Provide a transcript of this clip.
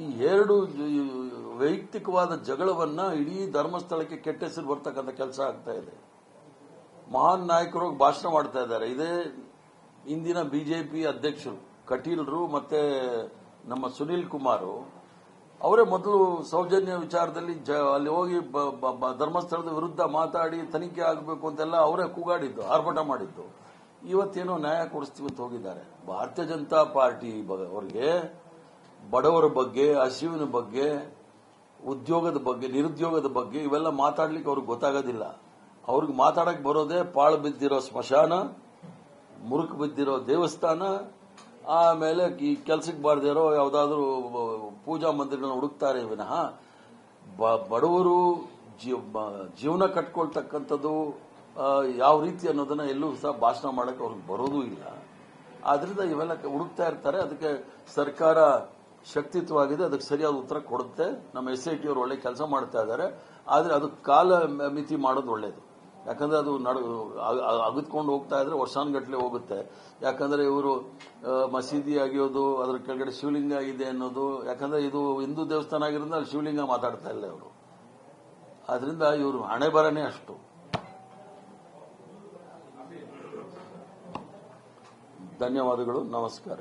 ಈ ಎರಡು ವೈಯಕ್ತಿಕವಾದ ಜಗಳವನ್ನ ಇಡೀ ಧರ್ಮಸ್ಥಳಕ್ಕೆ ಕೆಟ್ಟ ಹೆಸರು ಬರ್ತಕ್ಕಂಥ ಕೆಲಸ ಆಗ್ತಾ ಇದೆ. ಮಹಾನ್ ನಾಯಕರು ಭಾಷಣ ಮಾಡ್ತಾ ಇದ್ದಾರೆ. ಇದೇ ಇಂದಿನ ಬಿಜೆಪಿ ಅಧ್ಯಕ್ಷರು ಕಟೀಲ್ರು ಮತ್ತೆ ನಮ್ಮ ಸುನೀಲ್ ಕುಮಾರ್ ಅವರೇ ಮೊದಲು ಸೌಜನ್ಯ ವಿಚಾರದಲ್ಲಿ ಅಲ್ಲಿ ಹೋಗಿ ಧರ್ಮಸ್ಥಳದ ವಿರುದ್ಧ ಮಾತಾಡಿ ತನಿಖೆ ಆಗಬೇಕು ಅಂತೆಲ್ಲ ಅವರೇ ಕೂಗಾಡಿದ್ದು, ಆರ್ಭಟ ಮಾಡಿದ್ದು. ಇವತ್ತೇನೋ ನ್ಯಾಯ ಕೊಡಿಸ್ತೀವಿ ಅಂತ ಹೋಗಿದ್ದಾರೆ. ಭಾರತೀಯ ಜನತಾ ಪಾರ್ಟಿ ಅವರಿಗೆ ಬಡವರ ಬಗ್ಗೆ, ಹಸಿವಿನ ಬಗ್ಗೆ, ಉದ್ಯೋಗದ ಬಗ್ಗೆ, ನಿರುದ್ಯೋಗದ ಬಗ್ಗೆ ಇವೆಲ್ಲ ಮಾತಾಡ್ಲಿಕ್ಕೆ ಅವ್ರಿಗೆ ಗೊತ್ತಾಗೋದಿಲ್ಲ. ಅವ್ರಿಗೆ ಮಾತಾಡಕ್ ಬರೋದೇ ಪಾಳು ಬಿದ್ದಿರೋ ಸ್ಮಶಾನ, ಮುರುಕು ಬಿದ್ದಿರೋ ದೇವಸ್ಥಾನ, ಆಮೇಲೆ ಈ ಕೆಲಸಕ್ಕೆ ಬಾರದಿರೋ ಯಾವುದಾದ್ರೂ ಪೂಜಾ ಮಂದಿರಗಳನ್ನ ಹುಡುಕ್ತಾರೆ ವಿನಃ ಬಡವರು ಜೀವನ ಕಟ್ಕೊಳ್ತಕ್ಕಂಥದ್ದು ಯಾವ ರೀತಿ ಅನ್ನೋದನ್ನ ಎಲ್ಲೂ ಸಹ ಭಾಷಣ ಮಾಡಕ್ಕೆ ಅವ್ರಿಗೆ ಬರೋದೂ ಇಲ್ಲ. ಆದ್ರಿಂದ ಇವೆಲ್ಲ ಹುಡುಕ್ತಾ ಇರ್ತಾರೆ. ಅದಕ್ಕೆ ಸರ್ಕಾರ ಶಕ್ತಿತ್ವವಾಗಿದೆ, ಅದಕ್ಕೆ ಸರಿಯಾದ ಉತ್ತರ ಕೊಡುತ್ತೆ. ನಮ್ಮ SIT ಅವರು ಒಳ್ಳೆ ಕೆಲಸ ಮಾಡ್ತಾ ಇದ್ದಾರೆ. ಆದ್ರೆ ಅದು ಕಾಲ ಮಿತಿ ಮಾಡೋದು ಒಳ್ಳೇದು. ಯಾಕಂದ್ರೆ ಅದು ಅಗತ್ಕೊಂಡು ಹೋಗ್ತಾ ಇದ್ರೆ ವರ್ಷಾನುಗಟ್ಟಲೆ ಹೋಗುತ್ತೆ. ಯಾಕಂದ್ರೆ ಇವರು ಮಸೀದಿ ಆಗಿರೋದು, ಅದರ ಕೆಳಗಡೆ ಶಿವಲಿಂಗ ಇದೆ ಅನ್ನೋದು, ಯಾಕಂದ್ರೆ ಇದು ಹಿಂದೂ ದೇವಸ್ಥಾನ ಆಗಿರೋದ್ರಿಂದ ಅಲ್ಲಿ ಶಿವಲಿಂಗ ಮಾತಾಡ್ತಾ ಇಲ್ಲ ಇವರು. ಆದ್ರಿಂದ ಇವರು ಹಣೆ ಬರನೇ ಅಷ್ಟು. ಧನ್ಯವಾದಗಳು, ನಮಸ್ಕಾರ.